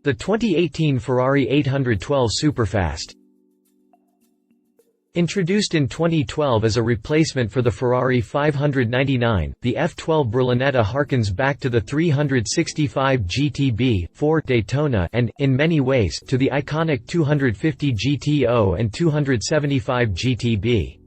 The 2018 Ferrari 812 Superfast. Introduced in 2012 as a replacement for the Ferrari 599, the F12 Berlinetta harkens back to the 365 GTB4 Daytona and, in many ways, to the iconic 250 GTO and 275 GTB.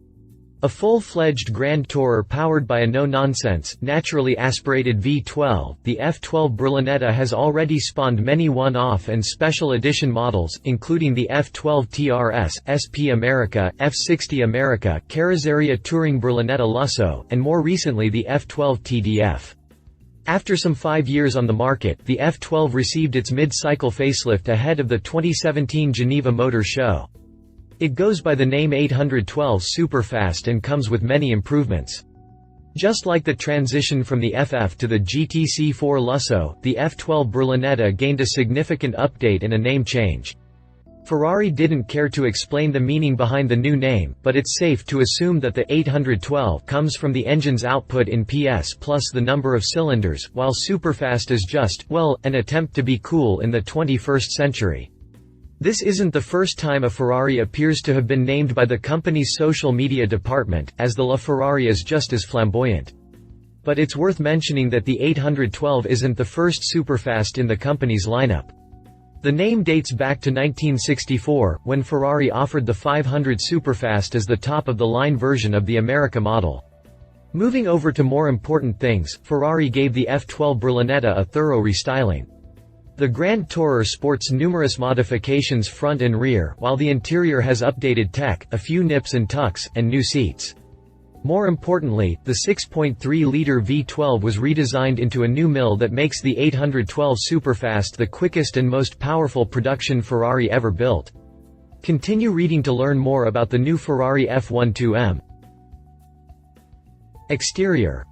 A full-fledged Grand Tourer powered by a no-nonsense, naturally aspirated V12, the F12 Berlinetta has already spawned many one-off and special edition models, including the F12 TRS, SP America, F60 America, Carrozzeria Touring Berlinetta Lusso, and more recently the F12 TDF. After some 5 years on the market, the F12 received its mid-cycle facelift ahead of the 2017 Geneva Motor Show. It goes by the name 812 Superfast and comes with many improvements. Just like the transition from the FF to the GTC4 Lusso, the F12 Berlinetta gained a significant update and a name change. Ferrari didn't care to explain the meaning behind the new name, but it's safe to assume that the 812 comes from the engine's output in PS plus the number of cylinders, while Superfast is just, well, an attempt to be cool in the 21st century. This isn't the first time a Ferrari appears to have been named by the company's social media department, as the LaFerrari is just as flamboyant. But it's worth mentioning that the 812 isn't the first Superfast in the company's lineup. The name dates back to 1964, when Ferrari offered the 500 Superfast as the top-of-the-line version of the America model. Moving over to more important things, Ferrari gave the F12 Berlinetta a thorough restyling. The Grand Tourer sports numerous modifications front and rear, while the interior has updated tech, a few nips and tucks, and new seats. More importantly, the 6.3-liter V12 was redesigned into a new mill that makes the 812 Superfast the quickest and most powerful production Ferrari ever built. Continue reading to learn more about the new Ferrari F12M. Exterior.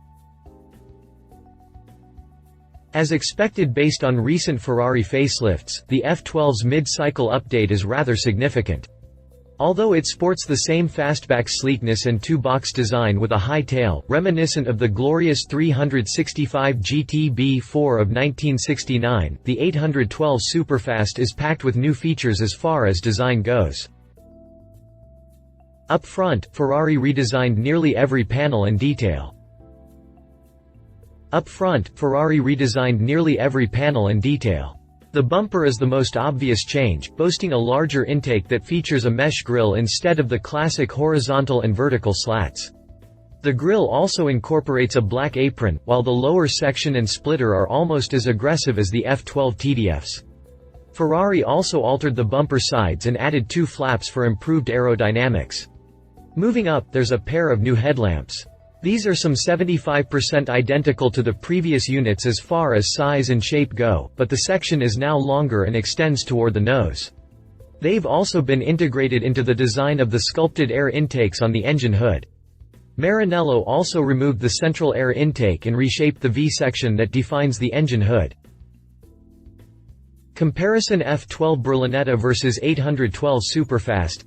As expected based on recent Ferrari facelifts, the F12's mid-cycle update is rather significant. Although it sports the same fastback sleekness and two-box design with a high tail, reminiscent of the glorious 365 GTB4 of 1969, the 812 Superfast is packed with new features as far as design goes. Up front, Ferrari redesigned nearly every panel and detail. Up front, Ferrari redesigned nearly every panel and detail. The bumper is the most obvious change, boasting a larger intake that features a mesh grille instead of the classic horizontal and vertical slats. The grille also incorporates a black apron, while the lower section and splitter are almost as aggressive as the F12 TDFs. Ferrari also altered the bumper sides and added 2 flaps for improved aerodynamics. Moving up, there's a pair of new headlamps. These are some 75% identical to the previous units as far as size and shape go, but the section is now longer and extends toward the nose. They've also been integrated into the design of the sculpted air intakes on the engine hood. Maranello also removed the central air intake and reshaped the V-section that defines the engine hood. Comparison F12 Berlinetta vs 812 Superfast.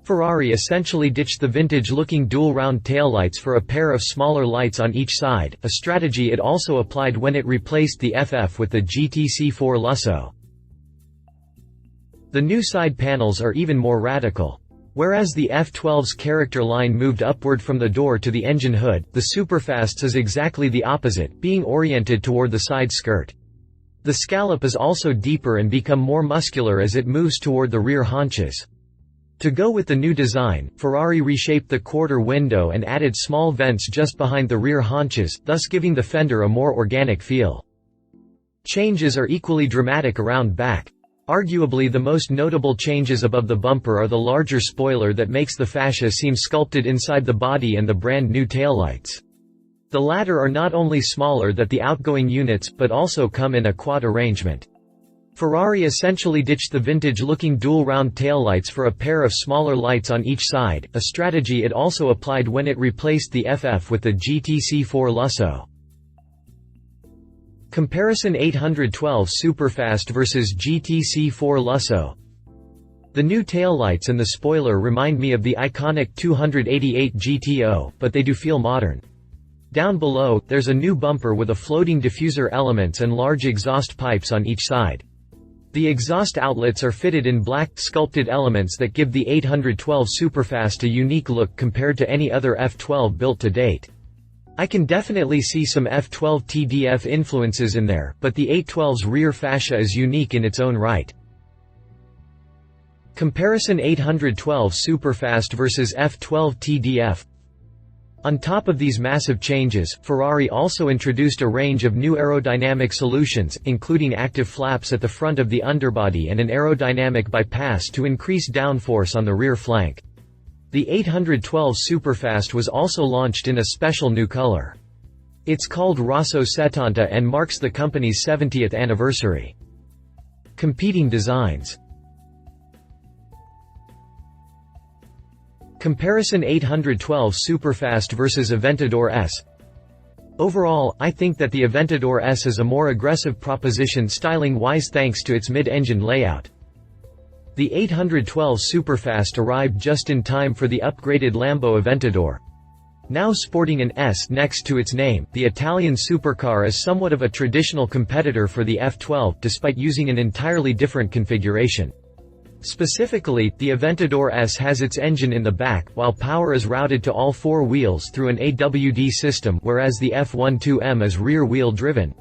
Ferrari essentially ditched the vintage-looking dual-round taillights for a pair of smaller lights on each side, a strategy it also applied when it replaced the FF with the GTC4 Lusso. The new side panels are even more radical. Whereas the F12's character line moved upward from the door to the engine hood, the Superfast's is exactly the opposite, being oriented toward the side skirt. The scallop is also deeper and become more muscular as it moves toward the rear haunches. To go with the new design, Ferrari reshaped the quarter window and added small vents just behind the rear haunches, thus giving the fender a more organic feel. Changes are equally dramatic around back. Arguably the most notable changes above the bumper are the larger spoiler that makes the fascia seem sculpted inside the body and the brand new taillights. The latter are not only smaller than the outgoing units, but also come in a quad arrangement. Ferrari essentially ditched the vintage-looking dual-round taillights for a pair of smaller lights on each side, a strategy it also applied when it replaced the FF with the GTC4 Lusso. Comparison 812 Superfast vs GTC4 Lusso. The new taillights and the spoiler remind me of the iconic 288 GTO, but they do feel modern. Down below, there's a new bumper with a floating diffuser elements and large exhaust pipes on each side. The exhaust outlets are fitted in black, sculpted elements that give the 812 Superfast a unique look compared to any other F12 built to date. I can definitely see some F12 TDF influences in there, but the 812's rear fascia is unique in its own right. Comparison 812 Superfast vs F12 TDF. On top of these massive changes, Ferrari also introduced a range of new aerodynamic solutions, including active flaps at the front of the underbody and an aerodynamic bypass to increase downforce on the rear flank. The 812 Superfast was also launched in a special new color. It's called Rosso 70 and marks the company's 70th anniversary. Competing designs. Comparison 812 Superfast vs Aventador S. Overall, I think that the Aventador S is a more aggressive proposition styling-wise thanks to its mid-engine layout. The 812 Superfast arrived just in time for the upgraded Lambo Aventador. Now sporting an S next to its name, the Italian supercar is somewhat of a traditional competitor for the F12 despite using an entirely different configuration. Specifically, the Aventador S has its engine in the back, while power is routed to all four wheels through an AWD system, whereas the F12M is rear-wheel driven.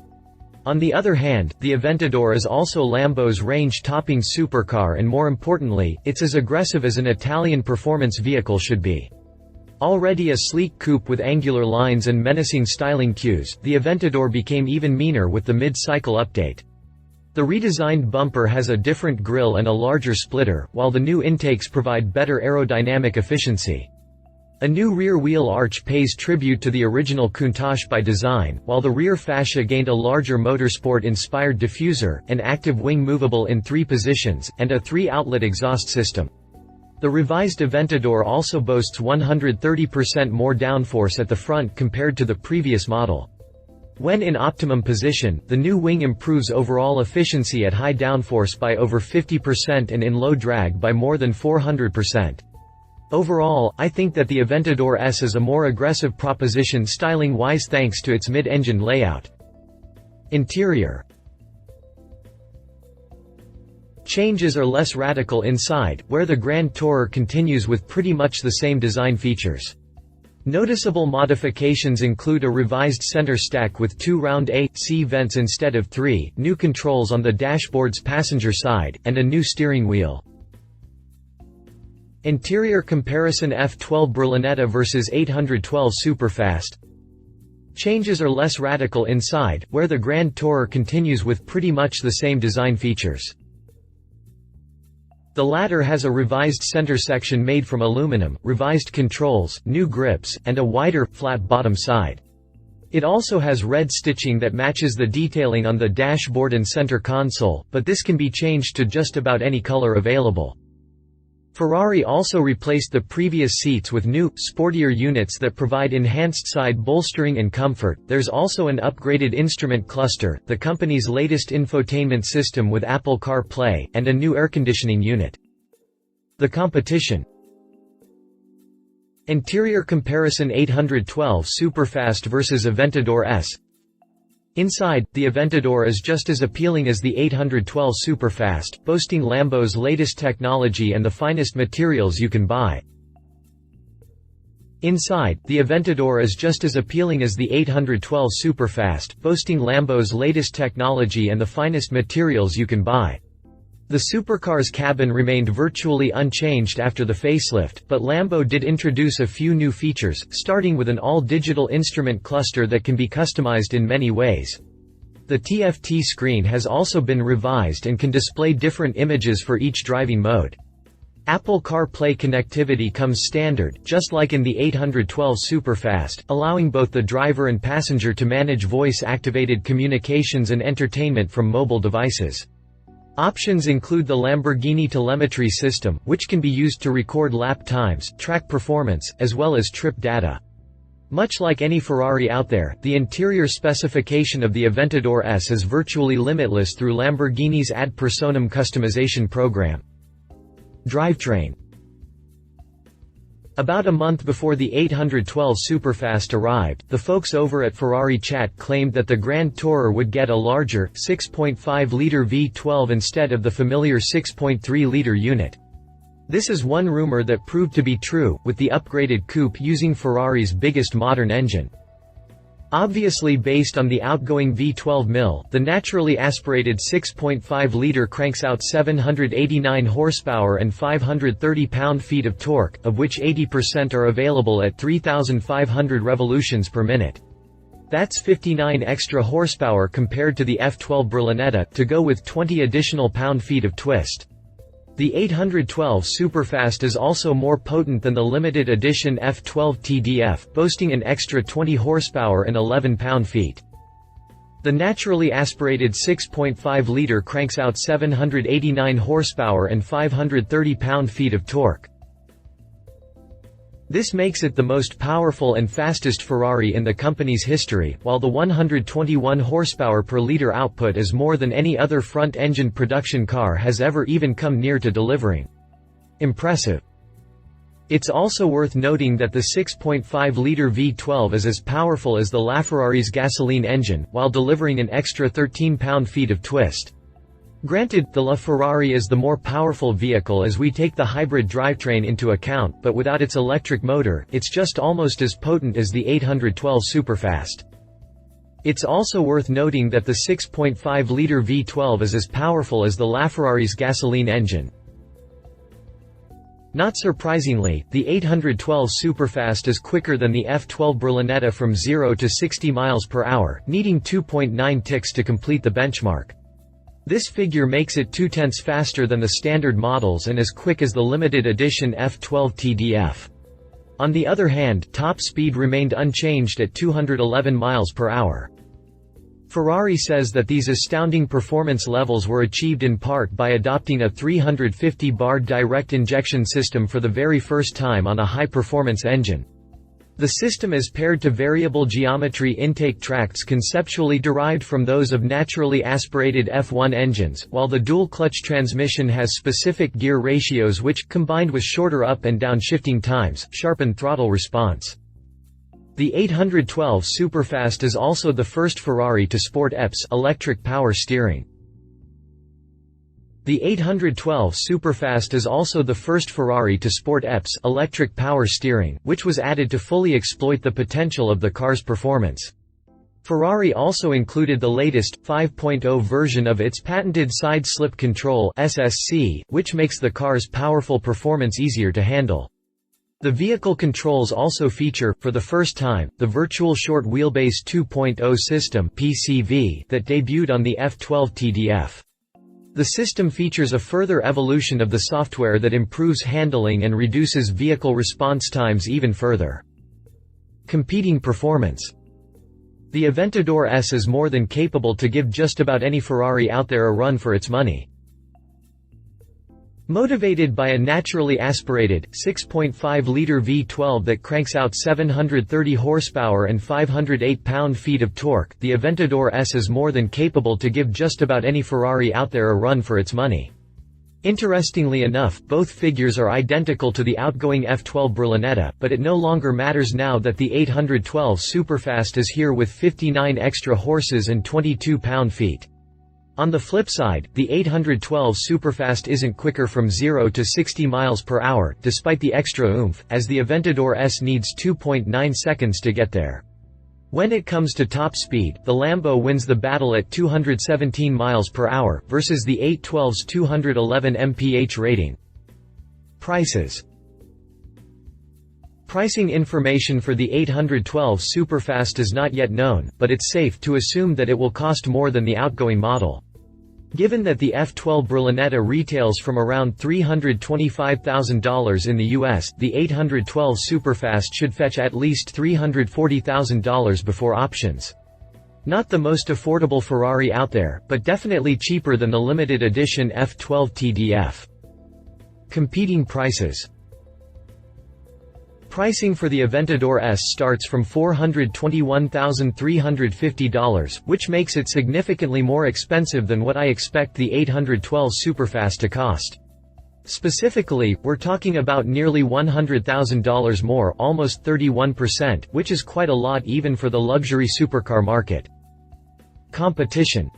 On the other hand, the Aventador is also Lambo's range-topping supercar and more importantly, it's as aggressive as an Italian performance vehicle should be. Already a sleek coupe with angular lines and menacing styling cues, the Aventador became even meaner with the mid-cycle update. The redesigned bumper has a different grille and a larger splitter, while the new intakes provide better aerodynamic efficiency. A new rear wheel arch pays tribute to the original Countach by design, while the rear fascia gained a larger motorsport-inspired diffuser, an active wing movable in 3 positions, and a 3-outlet exhaust system. The revised Aventador also boasts 130% more downforce at the front compared to the previous model. When in optimum position, the new wing improves overall efficiency at high downforce by over 50% and in low drag by more than 400%. Overall, I think that the Aventador S is a more aggressive proposition styling-wise thanks to its mid-engine layout. Interior. Changes are less radical inside, where the Grand Tourer continues with pretty much the same design features. Noticeable modifications include a revised center stack with 2 round A/C vents instead of 3, new controls on the dashboard's passenger side, and a new steering wheel. Interior comparison F12 Berlinetta vs 812 Superfast. Changes are less radical inside, where the Grand Tourer continues with pretty much the same design features. The latter has a revised center section made from aluminum, revised controls, new grips, and a wider, flat bottom side. It also has red stitching that matches the detailing on the dashboard and center console, but this can be changed to just about any color available. Ferrari also replaced the previous seats with new, sportier units that provide enhanced side bolstering and comfort. There's also an upgraded instrument cluster, the company's latest infotainment system with Apple CarPlay, and a new air conditioning unit. The competition. Interior comparison 812 Superfast vs Aventador S. Inside, the Aventador is just as appealing as the 812 Superfast, boasting Lambo's latest technology and the finest materials you can buy. Inside, the Aventador is just as appealing as the 812 Superfast, boasting Lambo's latest technology and the finest materials you can buy. The supercar's cabin remained virtually unchanged after the facelift, but Lambo did introduce a few new features, starting with an all-digital instrument cluster that can be customized in many ways. The TFT screen has also been revised and can display different images for each driving mode. Apple CarPlay connectivity comes standard, just like in the 812 Superfast, allowing both the driver and passenger to manage voice-activated communications and entertainment from mobile devices. Options include the Lamborghini telemetry system, which can be used to record lap times, track performance, as well as trip data. Much like any Ferrari out there, the interior specification of the Aventador S is virtually limitless through Lamborghini's ad personam customization program. Drivetrain. About a month before the 812 Superfast arrived, the folks over at Ferrari Chat claimed that the Grand Tourer would get a larger, 6.5-liter V12 instead of the familiar 6.3-liter unit. This is one rumor that proved to be true, with the upgraded coupe using Ferrari's biggest modern engine. Obviously based on the outgoing V12 mill, the naturally aspirated 6.5-liter cranks out 789 horsepower and 530 pound-feet of torque, of which 80% are available at 3,500 revolutions per minute. That's 59 extra horsepower compared to the F12 Berlinetta, to go with 20 additional pound-feet of twist. The 812 Superfast is also more potent than the limited edition F12 TDF, boasting an extra 20 horsepower and 11 pound-feet. The naturally aspirated 6.5-liter cranks out 789 horsepower and 530 pound-feet of torque. This makes it the most powerful and fastest Ferrari in the company's history, while the 121 horsepower per liter output is more than any other front-engine production car has ever even come near to delivering. Impressive. It's also worth noting that the 6.5-liter V12 is as powerful as the LaFerrari's gasoline engine, while delivering an extra 13 pound-feet of twist. Granted, the LaFerrari is the more powerful vehicle as we take the hybrid drivetrain into account, but without its electric motor, it's just almost as potent as the 812 Superfast. It's also worth noting that the 6.5-liter V12 is as powerful as the LaFerrari's gasoline engine. Not surprisingly, the 812 Superfast is quicker than the F12 Berlinetta from 0 to 60 miles per hour, needing 2.9 ticks to complete the benchmark. This figure makes it 0.2 faster than the standard models and as quick as the limited edition F12 TDF. On the other hand, top speed remained unchanged at 211 miles per hour. Ferrari says that these astounding performance levels were achieved in part by adopting a 350-bar direct injection system for the very first time on a high-performance engine. The system is paired to variable geometry intake tracts conceptually derived from those of naturally aspirated F1 engines, while the dual-clutch transmission has specific gear ratios which, combined with shorter up and down shifting times, sharpen throttle response. The 812 Superfast is also the first Ferrari to sport EPS electric power steering. The 812 Superfast is also the first Ferrari to sport EPS electric power steering, which was added to fully exploit the potential of the car's performance. Ferrari also included the latest, 5.0 version of its patented side slip control (SSC), which makes the car's powerful performance easier to handle. The vehicle controls also feature, for the first time, the virtual short wheelbase 2.0 system (PCV) that debuted on the F12 TDF. The system features a further evolution of the software that improves handling and reduces vehicle response times even further. Competing performance. The Aventador S is more than capable to give just about any Ferrari out there a run for its money. Motivated by a naturally aspirated, 6.5-liter V12 that cranks out 730 horsepower and 508 pound-feet of torque, the Aventador S is more than capable to give just about any Ferrari out there a run for its money. Interestingly enough, both figures are identical to the outgoing F12 Berlinetta, but it no longer matters now that the 812 Superfast is here with 59 extra horses and 22 pound-feet. On the flip side, the 812 Superfast isn't quicker from 0 to 60 miles per hour, despite the extra oomph, as the Aventador S needs 2.9 seconds to get there. When it comes to top speed, the Lambo wins the battle at 217 miles per hour, versus the 812's 211 mph rating. Prices. Pricing information for the 812 Superfast is not yet known, but it's safe to assume that it will cost more than the outgoing model. Given that the F12 Berlinetta retails from around $325,000 in the US, the 812 Superfast should fetch at least $340,000 before options. Not the most affordable Ferrari out there, but definitely cheaper than the limited edition F12 TDF. Competing prices. Pricing for the Aventador S starts from $421,350, which makes it significantly more expensive than what I expect the 812 Superfast to cost. Specifically, we're talking about nearly $100,000 more, almost 31%, which is quite a lot even for the luxury supercar market. Competition.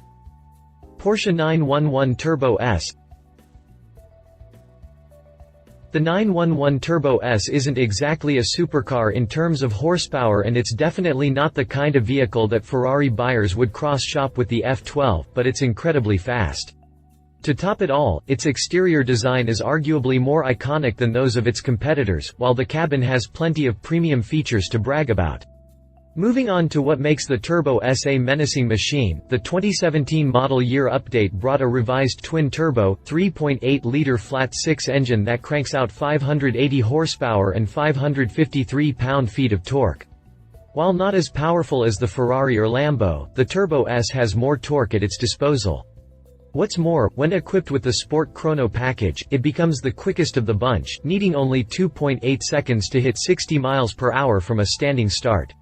Porsche 911 Turbo S. The 911 Turbo S isn't exactly a supercar in terms of horsepower, and it's definitely not the kind of vehicle that Ferrari buyers would cross-shop with the F12, but it's incredibly fast. To top it all, its exterior design is arguably more iconic than those of its competitors, while the cabin has plenty of premium features to brag about. Moving on to what makes the Turbo S a menacing machine, the 2017 model year update brought a revised twin-turbo, 3.8-liter flat-six engine that cranks out 580 horsepower and 553 pound-feet of torque. While not as powerful as the Ferrari or Lambo, the Turbo S has more torque at its disposal. What's more, when equipped with the Sport Chrono package, it becomes the quickest of the bunch, needing only 2.8 seconds to hit 60 miles per hour from a standing start.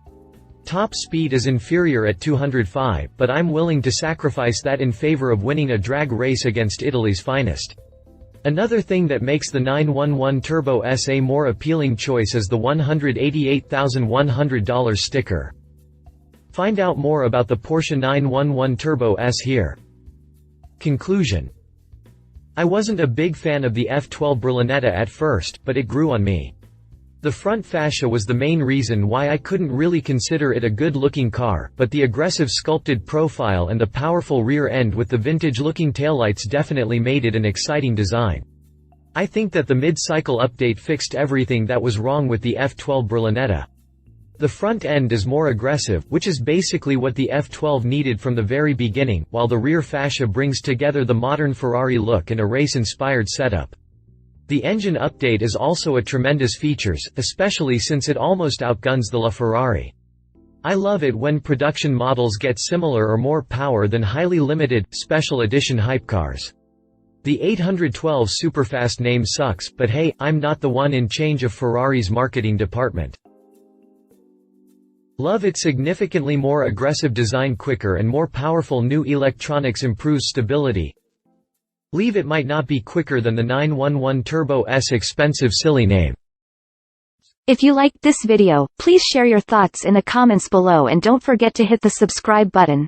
Top speed is inferior at 205, but I'm willing to sacrifice that in favor of winning a drag race against Italy's finest. Another thing that makes the 911 Turbo S a more appealing choice is the $188,100 sticker. Find out more about the Porsche 911 Turbo S here. Conclusion. I wasn't a big fan of the F12 Berlinetta at first, but it grew on me. The front fascia was the main reason why I couldn't really consider it a good-looking car, but the aggressive sculpted profile and the powerful rear end with the vintage-looking taillights definitely made it an exciting design. I think that the mid-cycle update fixed everything that was wrong with the F12 Berlinetta. The front end is more aggressive, which is basically what the F12 needed from the very beginning, while the rear fascia brings together the modern Ferrari look and a race-inspired setup. The engine update is also a tremendous feature, especially since it almost outguns the LaFerrari. I love it when production models get similar or more power than highly limited, special edition hypecars. The 812 Superfast name sucks, but hey, I'm not the one in charge of Ferrari's marketing department. Love its significantly more aggressive design. Quicker and more powerful new electronics improves stability. Leave it might not be quicker than the 911 Turbo S. Expensive silly name. If you liked this video, please share your thoughts in the comments below and don't forget to hit the subscribe button.